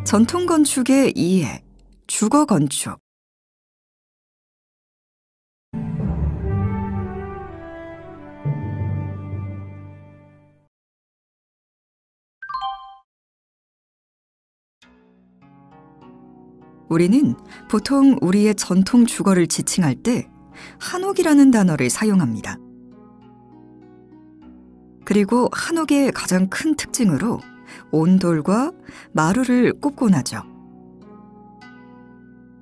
전통 건축의 이해, 주거 건축. 우리는 보통 우리의 전통 주거를 지칭할 때 한옥이라는 단어를 사용합니다. 그리고 한옥의 가장 큰 특징으로 온돌과 마루를 꼽곤 하죠.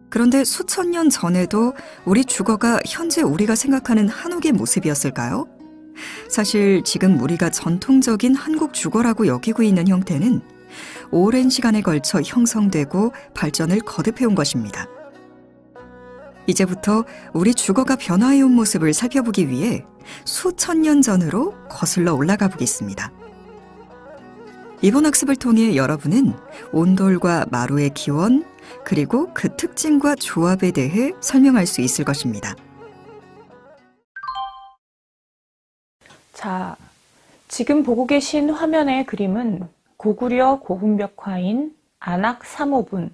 그런데 수천 년 전에도 우리 주거가 현재 우리가 생각하는 한옥의 모습이었을까요? 사실 지금 우리가 전통적인 한국 주거라고 여기고 있는 형태는 오랜 시간에 걸쳐 형성되고 발전을 거듭해온 것입니다. 이제부터 우리 주거가 변화해온 모습을 살펴보기 위해 수천 년 전으로 거슬러 올라가 보겠습니다. 이번 학습을 통해 여러분은 온돌과 마루의 기원, 그리고 그 특징과 조합에 대해 설명할 수 있을 것입니다. 자, 지금 보고 계신 화면의 그림은 고구려 고분벽화인 안악 3호분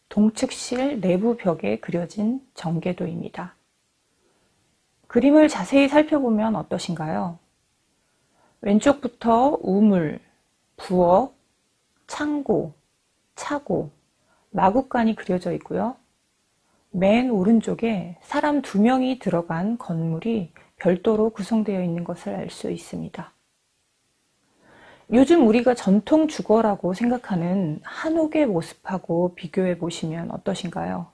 동측실 내부 벽에 그려진 정계도입니다. 그림을 자세히 살펴보면 어떠신가요? 왼쪽부터 우물, 부엌, 창고, 차고, 마구간이 그려져 있고요. 맨 오른쪽에 사람 2명이 들어간 건물이 별도로 구성되어 있는 것을 알 수 있습니다. 요즘 우리가 전통 주거라고 생각하는 한옥의 모습하고 비교해 보시면 어떠신가요?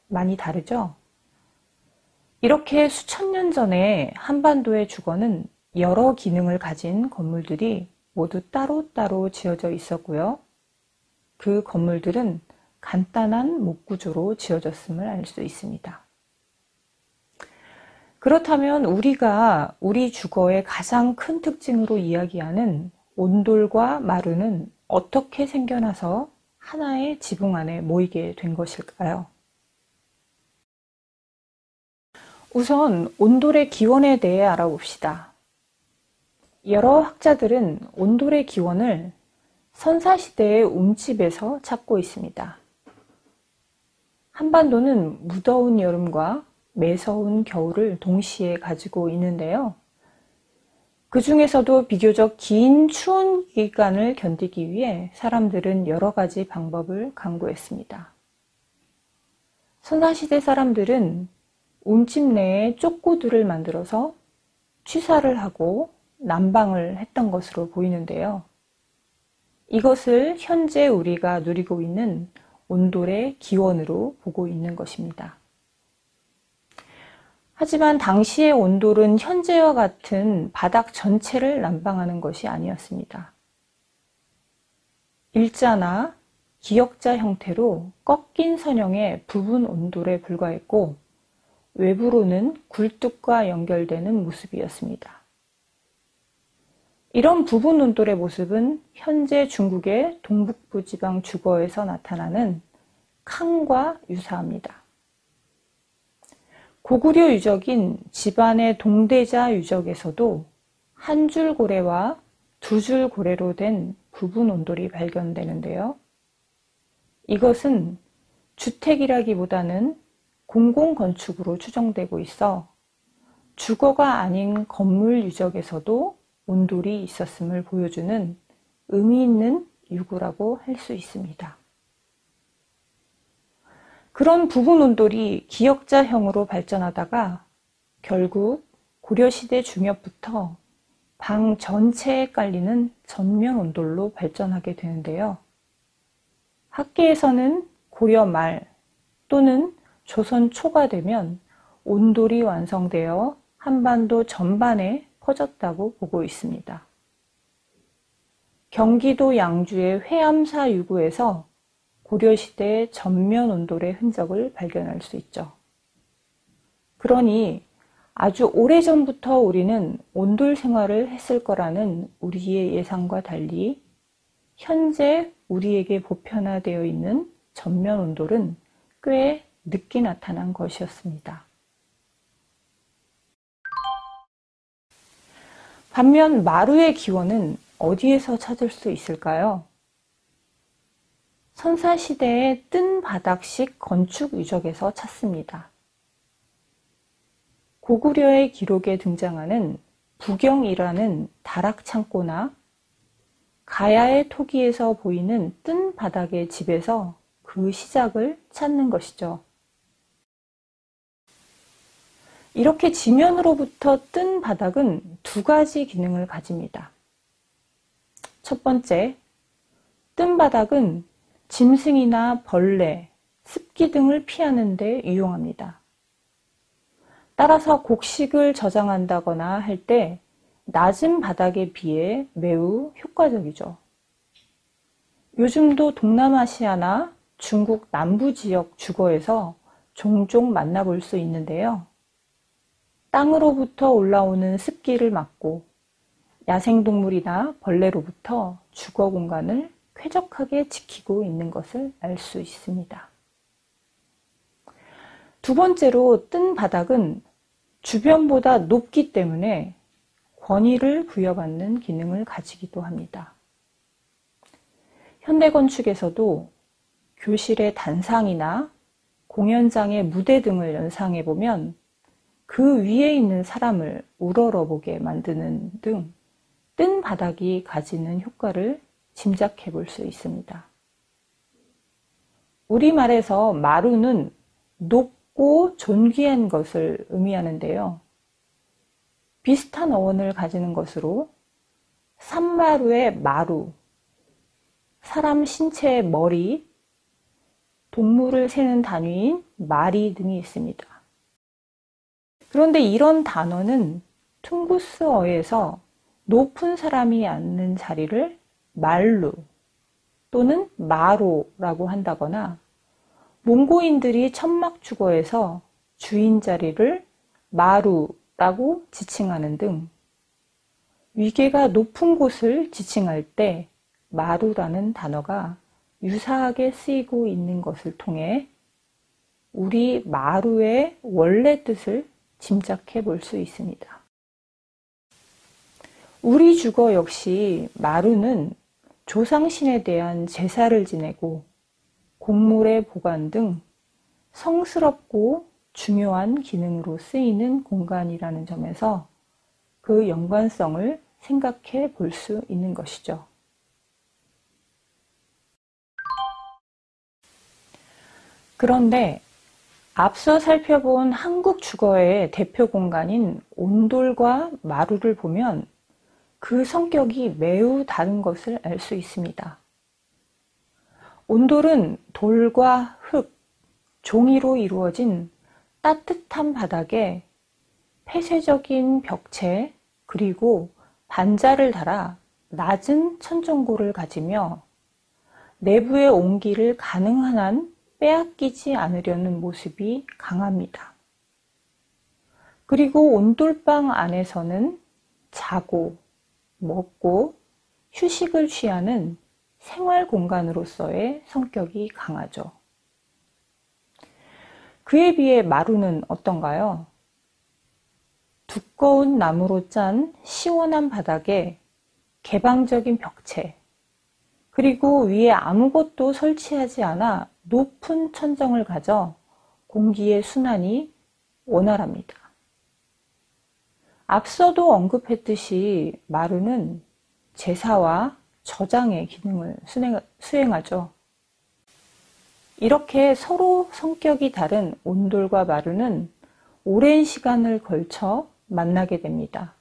많이 다르죠? 이렇게 수천 년 전에 한반도의 주거는 여러 기능을 가진 건물들이 모두 따로따로 지어져 있었고요. 그 건물들은 간단한 목구조로 지어졌음을 알 수 있습니다. 그렇다면 우리가 우리 주거의 가장 큰 특징으로 이야기하는 온돌과 마루는 어떻게 생겨나서 하나의 지붕 안에 모이게 된 것일까요? 우선 온돌의 기원에 대해 알아봅시다. 여러 학자들은 온돌의 기원을 선사시대의 움집에서 찾고 있습니다. 한반도는 무더운 여름과 매서운 겨울을 동시에 가지고 있는데요. 그 중에서도 비교적 긴 추운 기간을 견디기 위해 사람들은 여러 가지 방법을 강구했습니다. 선사시대 사람들은 움집 내에 쪽구들을 만들어서 취사를 하고 난방을 했던 것으로 보이는데요. 이것을 현재 우리가 누리고 있는 온돌의 기원으로 보고 있는 것입니다. 하지만 당시의 온돌은 현재와 같은 바닥 전체를 난방하는 것이 아니었습니다. 일자나 기역자 형태로 꺾인 선형의 부분 온돌에 불과했고 외부로는 굴뚝과 연결되는 모습이었습니다. 이런 부분 온돌의 모습은 현재 중국의 동북부 지방 주거에서 나타나는 칸과 유사합니다. 고구려 유적인 집안의 동대자 유적에서도 한 줄 고래와 2줄 고래로 된 부분 온돌이 발견되는데요. 이것은 주택이라기보다는 공공건축으로 추정되고 있어 주거가 아닌 건물 유적에서도 온돌이 있었음을 보여주는 의미 있는 유구라고 할 수 있습니다. 그런 부분 온돌이 기역자형으로 발전하다가 결국 고려시대 중엽부터 방 전체에 깔리는 전면 온돌로 발전하게 되는데요. 학계에서는 고려 말 또는 조선 초가 되면 온돌이 완성되어 한반도 전반에 퍼졌다고 보고 있습니다. 경기도 양주의 회암사 유구에서 고려시대의 전면 온돌의 흔적을 발견할 수 있죠. 그러니 아주 오래전부터 우리는 온돌 생활을 했을 거라는 우리의 예상과 달리 현재 우리에게 보편화되어 있는 전면 온돌은 꽤 늦게 나타난 것이었습니다. 반면 마루의 기원은 어디에서 찾을 수 있을까요? 선사시대의 뜬 바닥식 건축 유적에서 찾습니다. 고구려의 기록에 등장하는 부경이라는 다락창고나 가야의 토기에서 보이는 뜬 바닥의 집에서 그 시작을 찾는 것이죠. 이렇게 지면으로부터 뜬 바닥은 두 가지 기능을 가집니다. 첫 번째, 뜬 바닥은 짐승이나 벌레, 습기 등을 피하는 데 유용합니다. 따라서 곡식을 저장한다거나 할 때 낮은 바닥에 비해 매우 효과적이죠. 요즘도 동남아시아나 중국 남부 지역 주거에서 종종 만나볼 수 있는데요. 땅으로부터 올라오는 습기를 막고 야생동물이나 벌레로부터 주거 공간을 쾌적하게 지키고 있는 것을 알 수 있습니다. 두 번째로 뜬 바닥은 주변보다 높기 때문에 권위를 부여받는 기능을 가지기도 합니다. 현대건축에서도 교실의 단상이나 공연장의 무대 등을 연상해 보면 그 위에 있는 사람을 우러러보게 만드는 등 뜬 바닥이 가지는 효과를 짐작해 볼 수 있습니다. 우리말에서 마루는 높고 존귀한 것을 의미하는데요. 비슷한 어원을 가지는 것으로 산마루의 마루, 사람 신체의 머리, 동물을 세는 단위인 마리 등이 있습니다. 그런데 이런 단어는 퉁구스어에서 높은 사람이 앉는 자리를 말루 또는 마로라고 한다거나 몽고인들이 천막주거에서 주인 자리를 마루라고 지칭하는 등 위계가 높은 곳을 지칭할 때 마루라는 단어가 유사하게 쓰이고 있는 것을 통해 우리 마루의 원래 뜻을 짐작해 볼 수 있습니다. 우리 주거 역시 마루는 조상신에 대한 제사를 지내고 곡물의 보관 등 성스럽고 중요한 기능으로 쓰이는 공간이라는 점에서 그 연관성을 생각해 볼 수 있는 것이죠. 그런데 앞서 살펴본 한국 주거의 대표 공간인 온돌과 마루를 보면 그 성격이 매우 다른 것을 알 수 있습니다. 온돌은 돌과 흙, 종이로 이루어진 따뜻한 바닥에 폐쇄적인 벽체 그리고 반자를 달아 낮은 천정고를 가지며 내부의 온기를 가능한 한 빼앗기지 않으려는 모습이 강합니다. 그리고 온돌방 안에서는 자고 먹고 휴식을 취하는 생활 공간으로서의 성격이 강하죠. 그에 비해 마루는 어떤가요? 두꺼운 나무로 짠 시원한 바닥에 개방적인 벽체, 그리고 위에 아무것도 설치하지 않아 높은 천정을 가져 공기의 순환이 원활합니다. 앞서도 언급했듯이 마루는 제사와 저장의 기능을 수행하죠. 이렇게 서로 성격이 다른 온돌과 마루는 오랜 시간을 걸쳐 만나게 됩니다.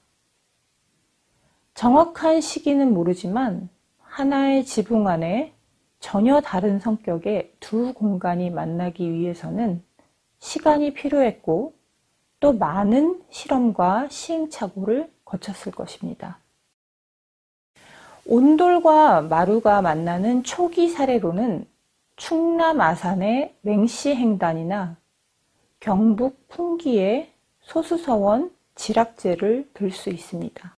정확한 시기는 모르지만 하나의 지붕 안에 전혀 다른 성격의 두 공간이 만나기 위해서는 시간이 필요했고 또 많은 실험과 시행착오를 거쳤을 것입니다. 온돌과 마루가 만나는 초기 사례로는 충남 아산의 맹시행단이나 경북 풍기의 소수서원 지락제를 들 수 있습니다.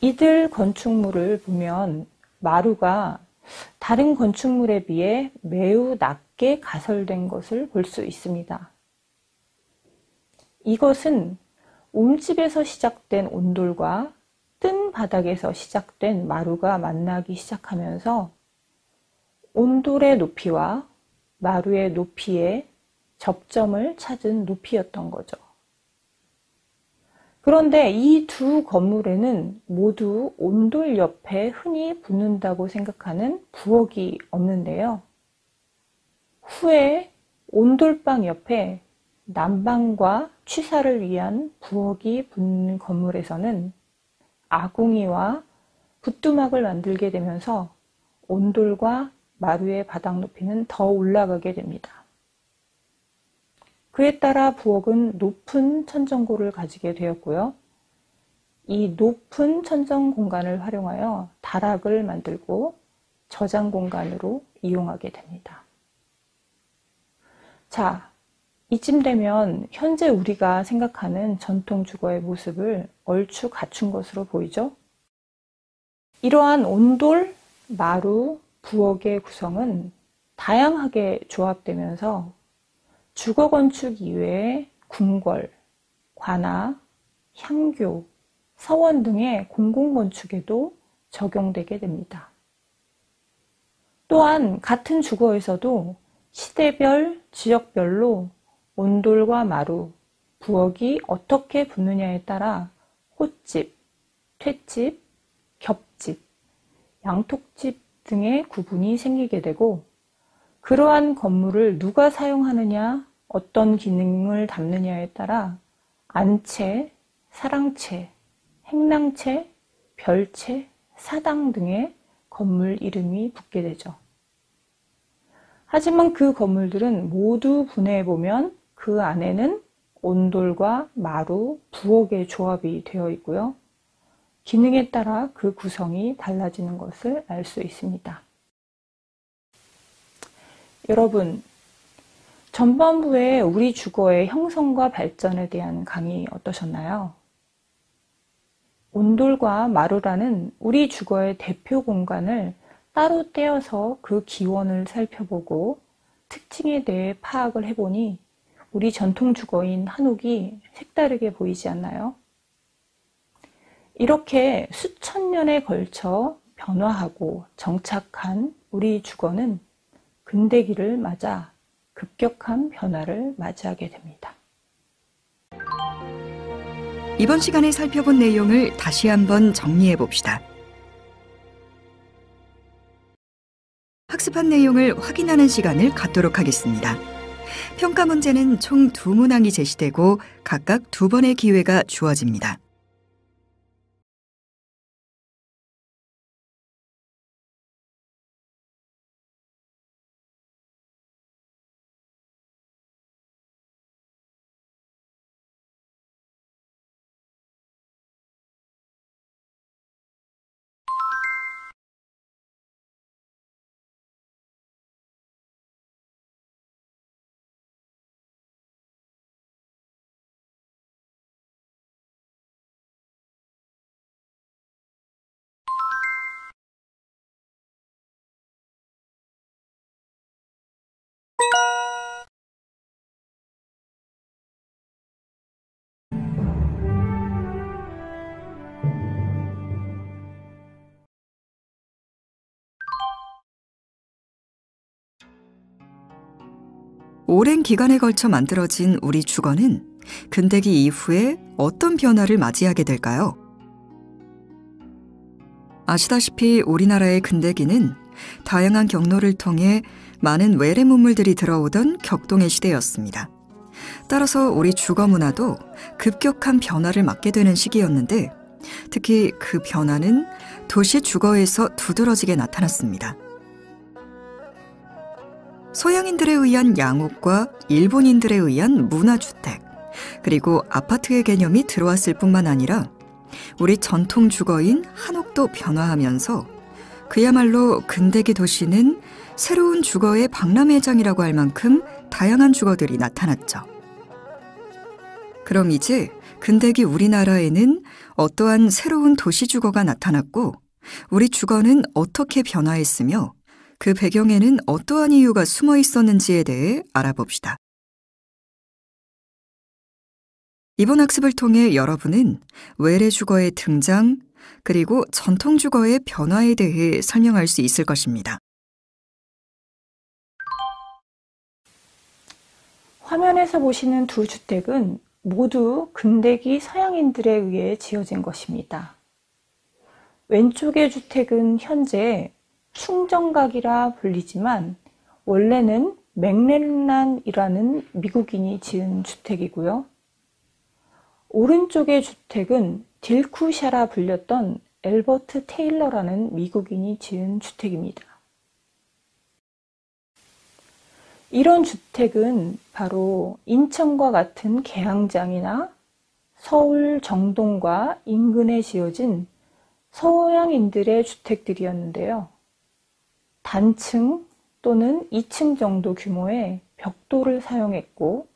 이들 건축물을 보면 마루가 다른 건축물에 비해 매우 낮게 가설된 것을 볼 수 있습니다. 이것은 움집에서 시작된 온돌과 뜬 바닥에서 시작된 마루가 만나기 시작하면서 온돌의 높이와 마루의 높이의 접점을 찾은 높이였던 거죠. 그런데 이 두 건물에는 모두 온돌 옆에 흔히 붙는다고 생각하는 부엌이 없는데요. 후에 온돌방 옆에 난방과 취사를 위한 부엌이 붙는 건물에서는 아궁이와 부뚜막을 만들게 되면서 온돌과 마루의 바닥 높이는 더 올라가게 됩니다. 그에 따라 부엌은 높은 천정고를 가지게 되었고요. 이 높은 천정 공간을 활용하여 다락을 만들고 저장 공간으로 이용하게 됩니다. 자, 이쯤 되면 현재 우리가 생각하는 전통 주거의 모습을 얼추 갖춘 것으로 보이죠? 이러한 온돌, 마루, 부엌의 구성은 다양하게 조합되면서 주거 건축 이외에 궁궐, 관아, 향교, 서원 등의 공공건축에도 적용되게 됩니다. 또한 같은 주거에서도 시대별, 지역별로 온돌과 마루, 부엌이 어떻게 붙느냐에 따라 꽃집, 툇집, 겹집, 양톡집 등의 구분이 생기게 되고 그러한 건물을 누가 사용하느냐, 어떤 기능을 담느냐에 따라 안채, 사랑채, 행랑채, 별채, 사당 등의 건물 이름이 붙게 되죠. 하지만 그 건물들은 모두 분해해보면 그 안에는 온돌과 마루, 부엌의 조합이 되어 있고요. 기능에 따라 그 구성이 달라지는 것을 알 수 있습니다. 여러분, 전반부에 우리 주거의 형성과 발전에 대한 강의 어떠셨나요? 온돌과 마루라는 우리 주거의 대표 공간을 따로 떼어서 그 기원을 살펴보고 특징에 대해 파악을 해보니 우리 전통 주거인 한옥이 색다르게 보이지 않나요? 이렇게 수천 년에 걸쳐 변화하고 정착한 우리 주거는 근대기를 맞아 급격한 변화를 맞이하게 됩니다. 이번 시간에 살펴본 내용을 다시 한번 정리해 봅시다. 학습한 내용을 확인하는 시간을 갖도록 하겠습니다. 평가 문제는 총 2문항이 제시되고 각각 2번의 기회가 주어집니다. 오랜 기간에 걸쳐 만들어진 우리 주거는 근대기 이후에 어떤 변화를 맞이하게 될까요? 아시다시피 우리나라의 근대기는 다양한 경로를 통해 많은 외래 문물들이 들어오던 격동의 시대였습니다. 따라서 우리 주거 문화도 급격한 변화를 맞게 되는 시기였는데 특히 그 변화는 도시 주거에서 두드러지게 나타났습니다. 서양인들에 의한 양옥과 일본인들에 의한 문화주택, 그리고 아파트의 개념이 들어왔을 뿐만 아니라 우리 전통 주거인 한옥도 변화하면서 그야말로 근대기 도시는 새로운 주거의 박람회장이라고 할 만큼 다양한 주거들이 나타났죠. 그럼 이제 근대기 우리나라에는 어떠한 새로운 도시 주거가 나타났고 우리 주거는 어떻게 변화했으며 그 배경에는 어떠한 이유가 숨어 있었는지에 대해 알아봅시다. 이번 학습을 통해 여러분은 외래 주거의 등장, 그리고 전통 주거의 변화에 대해 설명할 수 있을 것입니다. 화면에서 보시는 두 주택은 모두 근대기 서양인들에 의해 지어진 것입니다. 왼쪽의 주택은 현재 충정각이라 불리지만 원래는 맥렐란이라는 미국인이 지은 주택이고요. 오른쪽의 주택은 딜쿠샤라 불렸던 엘버트 테일러라는 미국인이 지은 주택입니다. 이런 주택은 바로 인천과 같은 계양장이나 서울 정동과 인근에 지어진 서양인들의 주택들이었는데요. 단층 또는 2층 정도 규모의 벽돌을 사용했고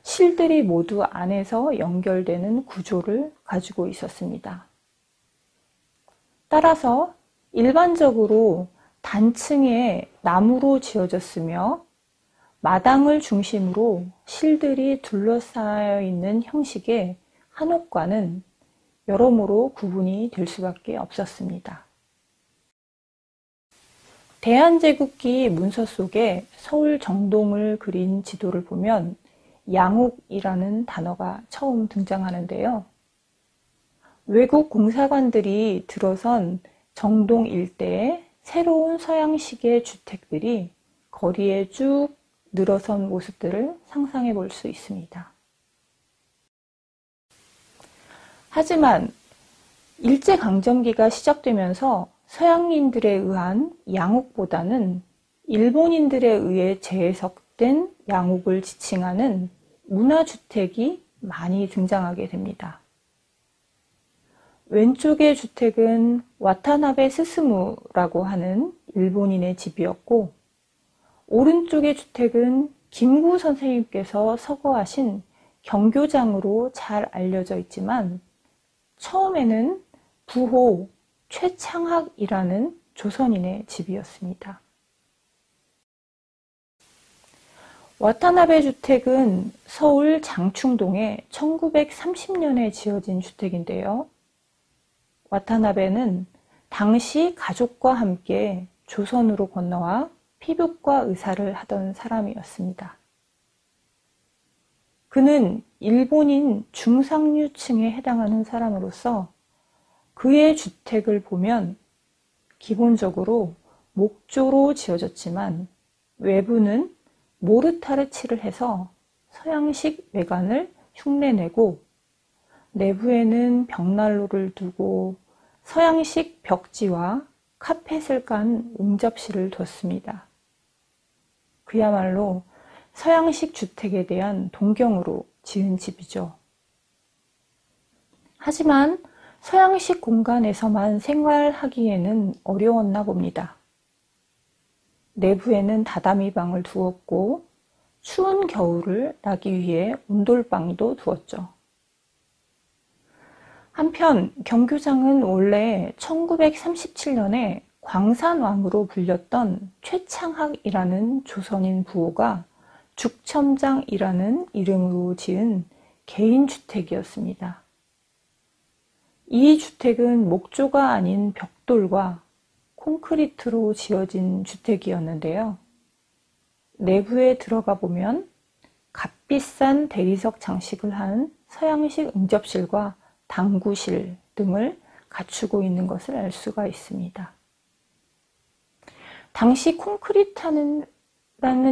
실들이 모두 안에서 연결되는 구조를 가지고 있었습니다. 따라서 일반적으로 단층에 나무로 지어졌으며 마당을 중심으로 실들이 둘러싸여 있는 형식의 한옥과는 여러모로 구분이 될 수밖에 없었습니다. 대한제국기 문서 속에 서울 정동을 그린 지도를 보면 양옥이라는 단어가 처음 등장하는데요. 외국 공사관들이 들어선 정동 일대에 새로운 서양식의 주택들이 거리에 쭉 늘어선 모습들을 상상해 볼 수 있습니다. 하지만 일제강점기가 시작되면서 서양인들에 의한 양옥보다는 일본인들에 의해 재해석된 양옥을 지칭하는 문화주택이 많이 등장하게 됩니다. 왼쪽의 주택은 와타나베 스스무라고 하는 일본인의 집이었고 오른쪽의 주택은 김구 선생님께서 서거하신 경교장으로 잘 알려져 있지만 처음에는 부호 최창학이라는 조선인의 집이었습니다. 와타나베 주택은 서울 장충동에 1930년에 지어진 주택인데요. 와타나베는 당시 가족과 함께 조선으로 건너와 피부과 의사를 하던 사람이었습니다. 그는 일본인 중상류층에 해당하는 사람으로서 그의 주택을 보면 기본적으로 목조로 지어졌지만 외부는 모르타르칠을 해서 서양식 외관을 흉내내고 내부에는 벽난로를 두고 서양식 벽지와 카펫을 깐 응접실을 뒀습니다. 그야말로 서양식 주택에 대한 동경으로 지은 집이죠. 하지만 서양식 공간에서만 생활하기에는 어려웠나 봅니다. 내부에는 다다미 방을 두었고 추운 겨울을 나기 위해 온돌방도 두었죠. 한편 경교장은 원래 1937년에 광산왕으로 불렸던 최창학이라는 조선인 부호가 죽첨장이라는 이름으로 지은 개인주택이었습니다. 이 주택은 목조가 아닌 벽돌과 콘크리트로 지어진 주택이었는데요. 내부에 들어가 보면 값비싼 대리석 장식을 한 서양식 응접실과 당구실 등을 갖추고 있는 것을 알 수가 있습니다. 당시 콘크리트라는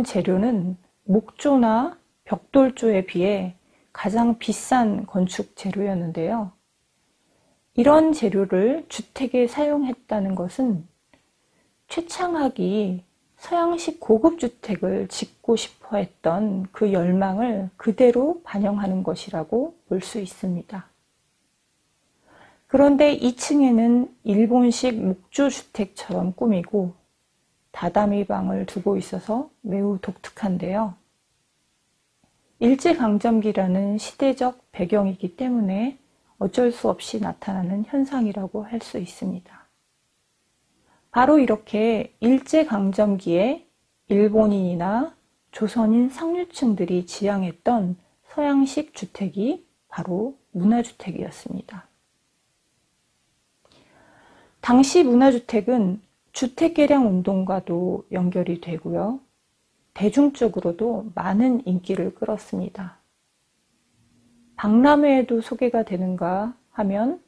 재료는 목조나 벽돌조에 비해 가장 비싼 건축 재료였는데요. 이런 재료를 주택에 사용했다는 것은 최창학이 서양식 고급 주택을 짓고 싶어 했던 그 열망을 그대로 반영하는 것이라고 볼 수 있습니다. 그런데 2층에는 일본식 목조주택처럼 꾸미고 다다미 방을 두고 있어서 매우 독특한데요. 일제강점기라는 시대적 배경이기 때문에 어쩔 수 없이 나타나는 현상이라고 할 수 있습니다. 바로 이렇게 일제강점기에 일본인이나 조선인 상류층들이 지향했던 서양식 주택이 바로 문화주택이었습니다. 당시 문화주택은 주택개량 운동과도 연결이 되고요. 대중적으로도 많은 인기를 끌었습니다. 박람회에도 소개가 되는가 하면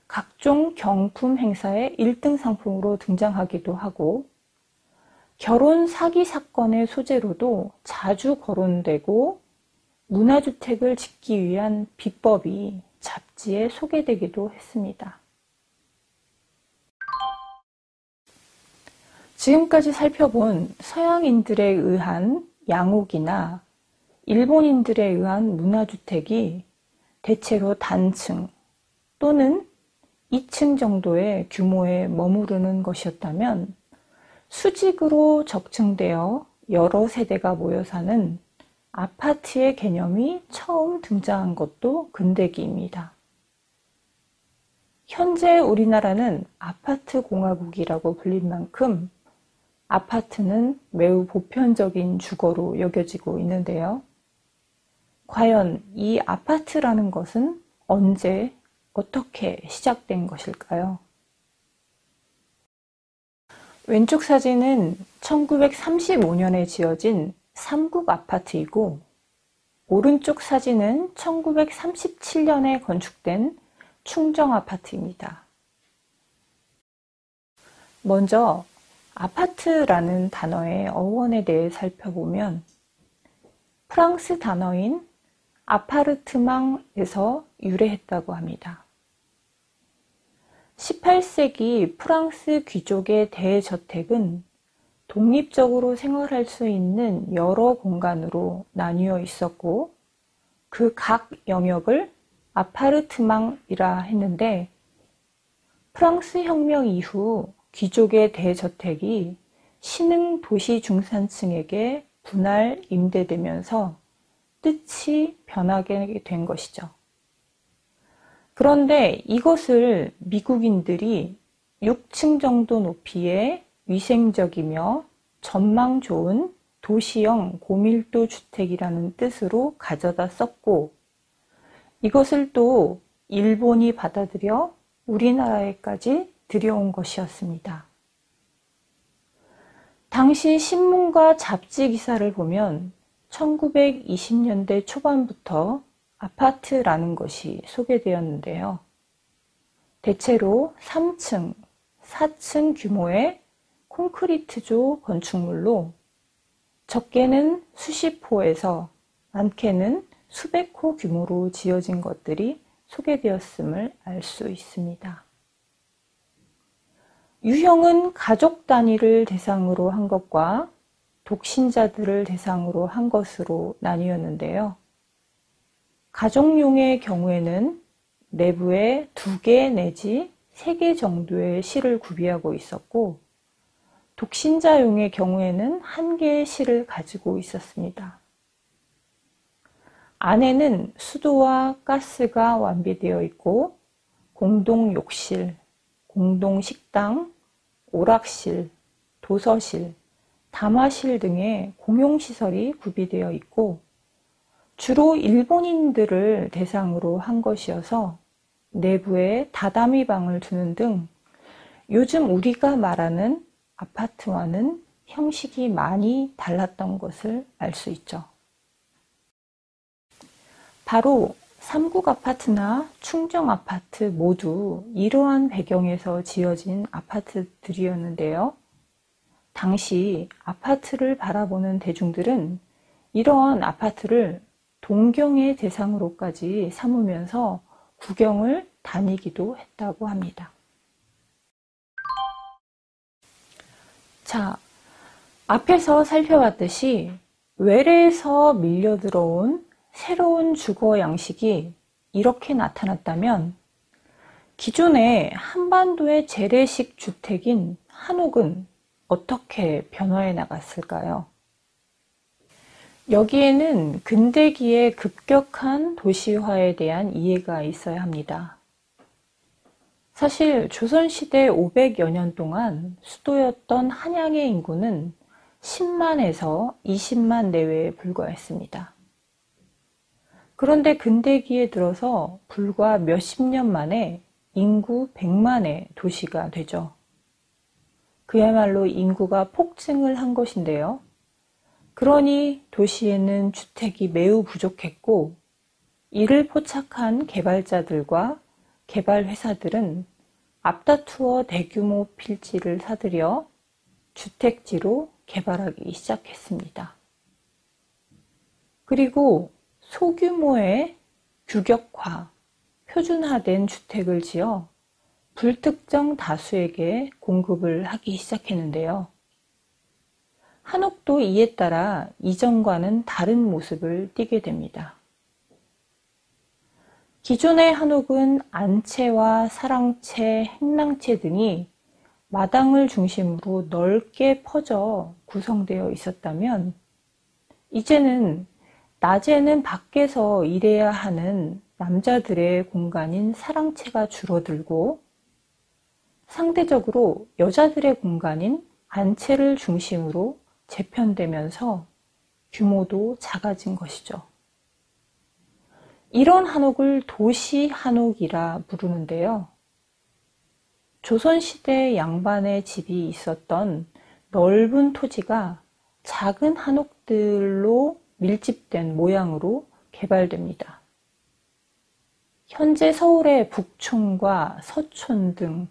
각종 경품 행사의 1등 상품으로 등장하기도 하고 결혼 사기 사건의 소재로도 자주 거론되고 문화주택을 짓기 위한 비법이 잡지에 소개되기도 했습니다. 지금까지 살펴본 서양인들에 의한 양옥이나 일본인들에 의한 문화주택이 대체로 단층 또는 2층 정도의 규모에 머무르는 것이었다면 수직으로 적층되어 여러 세대가 모여 사는 아파트의 개념이 처음 등장한 것도 근대기입니다. 현재 우리나라는 아파트 공화국이라고 불릴 만큼 아파트는 매우 보편적인 주거로 여겨지고 있는데요. 과연 이 아파트라는 것은 언제, 어떻게 시작된 것일까요? 왼쪽 사진은 1935년에 지어진 삼국 아파트이고 오른쪽 사진은 1937년에 건축된 충정 아파트입니다. 먼저 아파트라는 단어의 어원에 대해 살펴보면 프랑스 단어인 아파르트망에서 유래했다고 합니다. 18세기 프랑스 귀족의 대저택은 독립적으로 생활할 수 있는 여러 공간으로 나뉘어 있었고 그 각 영역을 아파르트망이라 했는데 프랑스 혁명 이후 귀족의 대저택이 신흥 도시 중산층에게 분할 임대되면서 뜻이 변하게 된 것이죠. 그런데 이것을 미국인들이 6층 정도 높이의 위생적이며 전망 좋은 도시형 고밀도 주택이라는 뜻으로 가져다 썼고 이것을 또 일본이 받아들여 우리나라에까지 들여온 것이었습니다. 당시 신문과 잡지 기사를 보면 1920년대 초반부터 아파트라는 것이 소개되었는데요. 대체로 3층, 4층 규모의 콘크리트조 건축물로 적게는 수십 호에서 많게는 수백 호 규모로 지어진 것들이 소개되었음을 알 수 있습니다. 유형은 가족 단위를 대상으로 한 것과 독신자들을 대상으로 한 것으로 나뉘었는데요. 가족용의 경우에는 내부에 2개 내지 3개 정도의 실을 구비하고 있었고 독신자용의 경우에는 1개의 실을 가지고 있었습니다. 안에는 수도와 가스가 완비되어 있고 공동 욕실, 공동 식당, 오락실, 도서실, 담화실 등의 공용시설이 구비되어 있고 주로 일본인들을 대상으로 한 것이어서 내부에 다다미 방을 두는 등 요즘 우리가 말하는 아파트와는 형식이 많이 달랐던 것을 알 수 있죠. 바로 삼국 아파트나 충정 아파트 모두 이러한 배경에서 지어진 아파트들이었는데요. 당시 아파트를 바라보는 대중들은 이러한 아파트를 동경의 대상으로까지 삼으면서 구경을 다니기도 했다고 합니다. 자, 앞에서 살펴봤듯이 외래에서 밀려 들어온 새로운 주거 양식이 이렇게 나타났다면 기존의 한반도의 재래식 주택인 한옥은 어떻게 변화해 나갔을까요? 여기에는 근대기의 급격한 도시화에 대한 이해가 있어야 합니다. 사실 조선시대 500여 년 동안 수도였던 한양의 인구는 10만에서 20만 내외에 불과했습니다. 그런데 근대기에 들어서 불과 몇십 년 만에 인구 100만의 도시가 되죠. 그야말로 인구가 폭증을 한 것인데요. 그러니 도시에는 주택이 매우 부족했고, 이를 포착한 개발자들과 개발 회사들은 앞다투어 대규모 필지를 사들여 주택지로 개발하기 시작했습니다. 그리고 소규모의 규격화, 표준화된 주택을 지어 불특정 다수에게 공급을 하기 시작했는데요. 한옥도 이에 따라 이전과는 다른 모습을 띠게 됩니다. 기존의 한옥은 안채와 사랑채, 행랑채 등이 마당을 중심으로 넓게 퍼져 구성되어 있었다면, 이제는 낮에는 밖에서 일해야 하는 남자들의 공간인 사랑채가 줄어들고, 상대적으로 여자들의 공간인 안채를 중심으로 재편되면서 규모도 작아진 것이죠. 이런 한옥을 도시 한옥이라 부르는데요. 조선시대 양반의 집이 있었던 넓은 토지가 작은 한옥들로 밀집된 모양으로 개발됩니다. 현재 서울의 북촌과 서촌 등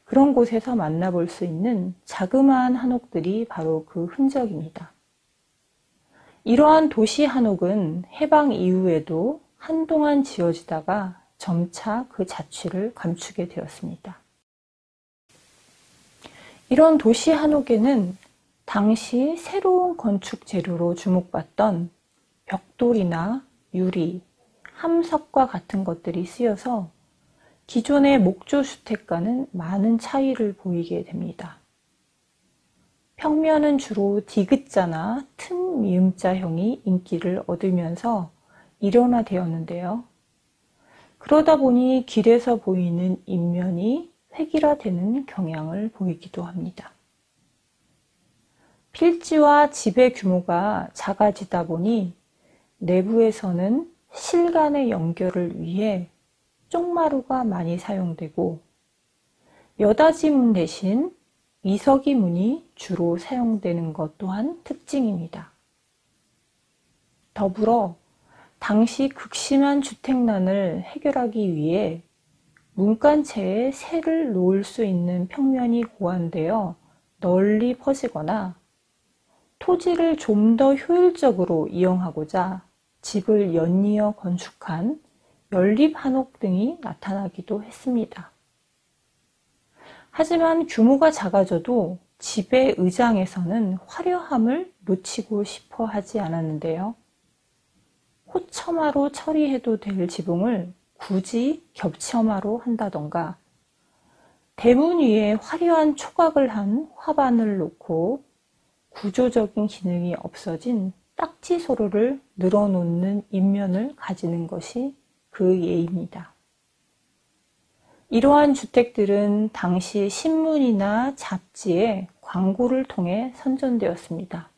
그런 곳에서 만나볼 수 있는 자그마한 한옥들이 바로 그 흔적입니다. 이러한 도시 한옥은 해방 이후에도 한동안 지어지다가 점차 그 자취를 감추게 되었습니다. 이런 도시 한옥에는 당시 새로운 건축 재료로 주목받던 벽돌이나 유리, 함석과 같은 것들이 쓰여서 기존의 목조주택과는 많은 차이를 보이게 됩니다. 평면은 주로 디귿자나 튼 미음자형이 인기를 얻으면서 일원화되었는데요. 그러다 보니 길에서 보이는 인면이 획일화되는 경향을 보이기도 합니다. 필지와 집의 규모가 작아지다 보니 내부에서는 실 간의 연결을 위해 쪽마루가 많이 사용되고, 여닫이 문 대신 이석이 문이 주로 사용되는 것 또한 특징입니다. 더불어 당시 극심한 주택난을 해결하기 위해 문간체에 새를 놓을 수 있는 평면이 고안되어 널리 퍼지거나, 토지를 좀 더 효율적으로 이용하고자 집을 연이어 건축한 연립 한옥 등이 나타나기도 했습니다. 하지만 규모가 작아져도 집의 의장에서는 화려함을 놓치고 싶어 하지 않았는데요. 호처마로 처리해도 될 지붕을 굳이 겹처마로 한다던가, 대문 위에 화려한 초각을 한 화반을 놓고 구조적인 기능이 없어진 딱지 소로를 늘어놓는 인면을 가지는 것이 그 예입니다. 이러한 주택들은 당시 신문이나 잡지에 광고를 통해 선전되었습니다.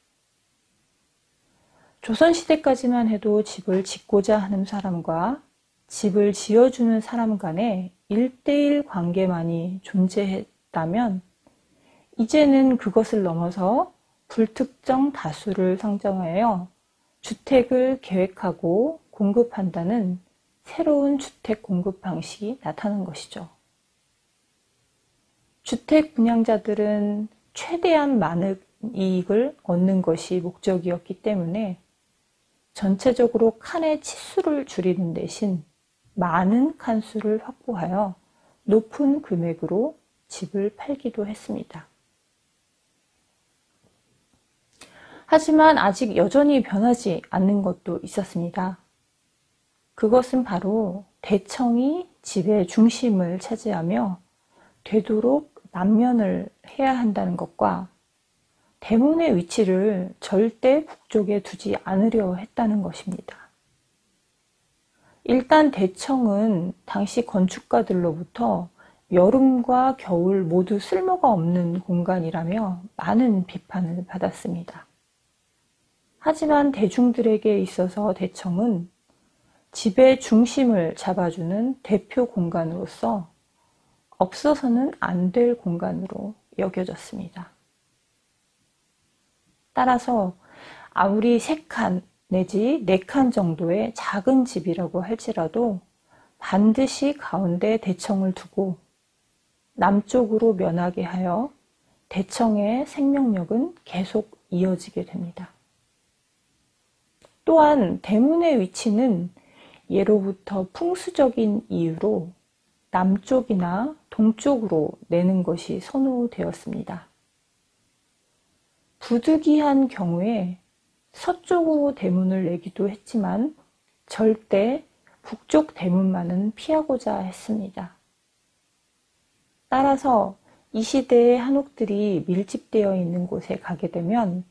조선시대까지만 해도 집을 짓고자 하는 사람과 집을 지어주는 사람 간의 1:1 관계만이 존재했다면, 이제는 그것을 넘어서 불특정 다수를 상정하여 주택을 계획하고 공급한다는 새로운 주택 공급 방식이 나타난 것이죠. 주택 분양자들은 최대한 많은 이익을 얻는 것이 목적이었기 때문에 전체적으로 칸의 치수를 줄이는 대신 많은 칸수를 확보하여 높은 금액으로 집을 팔기도 했습니다. 하지만 아직 여전히 변하지 않는 것도 있었습니다. 그것은 바로 대청이 집의 중심을 차지하며 되도록 남면을 해야 한다는 것과 대문의 위치를 절대 북쪽에 두지 않으려 했다는 것입니다. 일단 대청은 당시 건축가들로부터 여름과 겨울 모두 쓸모가 없는 공간이라며 많은 비판을 받았습니다. 하지만 대중들에게 있어서 대청은 집의 중심을 잡아주는 대표 공간으로서 없어서는 안 될 공간으로 여겨졌습니다. 따라서 아무리 3칸 내지 4칸 정도의 작은 집이라고 할지라도 반드시 가운데 대청을 두고 남쪽으로 면하게 하여 대청의 생명력은 계속 이어지게 됩니다. 또한 대문의 위치는 예로부터 풍수적인 이유로 남쪽이나 동쪽으로 내는 것이 선호되었습니다. 부득이한 경우에 서쪽으로 대문을 내기도 했지만 절대 북쪽 대문만은 피하고자 했습니다. 따라서 이 시대의 한옥들이 밀집되어 있는 곳에 가게 되면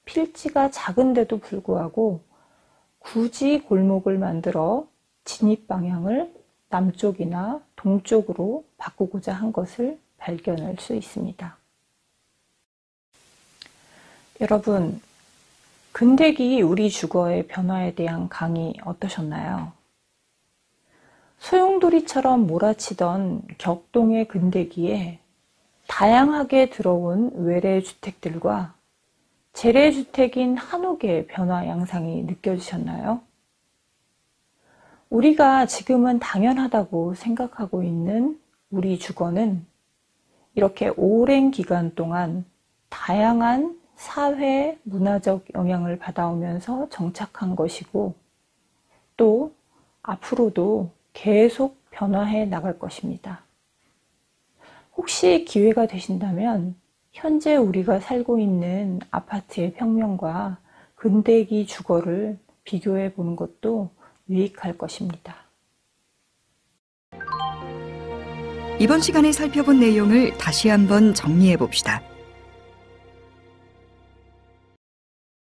필지가 작은데도 불구하고 굳이 골목을 만들어 진입 방향을 남쪽이나 동쪽으로 바꾸고자 한 것을 발견할 수 있습니다. 여러분, 근대기 우리 주거의 변화에 대한 강의 어떠셨나요? 소용돌이처럼 몰아치던 격동의 근대기에 다양하게 들어온 외래주택들과 재래주택인 한옥의 변화 양상이 느껴지셨나요? 우리가 지금은 당연하다고 생각하고 있는 우리 주거는 이렇게 오랜 기간 동안 다양한 사회, 문화적 영향을 받아오면서 정착한 것이고 또 앞으로도 계속 변화해 나갈 것입니다. 혹시 기회가 되신다면 현재 우리가 살고 있는 아파트의 평면과 근대기 주거를 비교해 보는 것도 유익할 것입니다. 이번 시간에 살펴본 내용을 다시 한번 정리해 봅시다.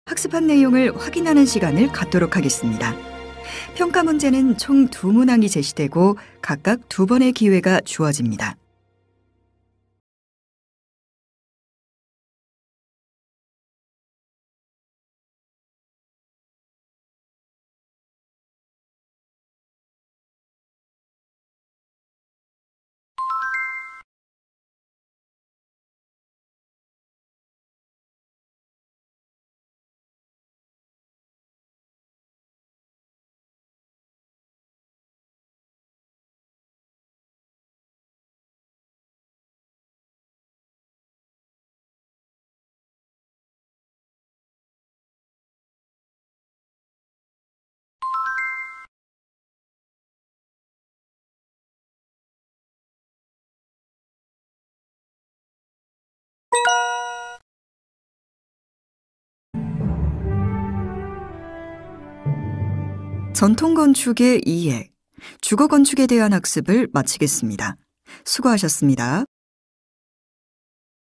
학습한 내용을 확인하는 시간을 갖도록 하겠습니다. 평가 문제는 총 2문항이 제시되고 각각 2번의 기회가 주어집니다. 전통건축의 이해, 주거건축에 대한 학습을 마치겠습니다. 수고하셨습니다.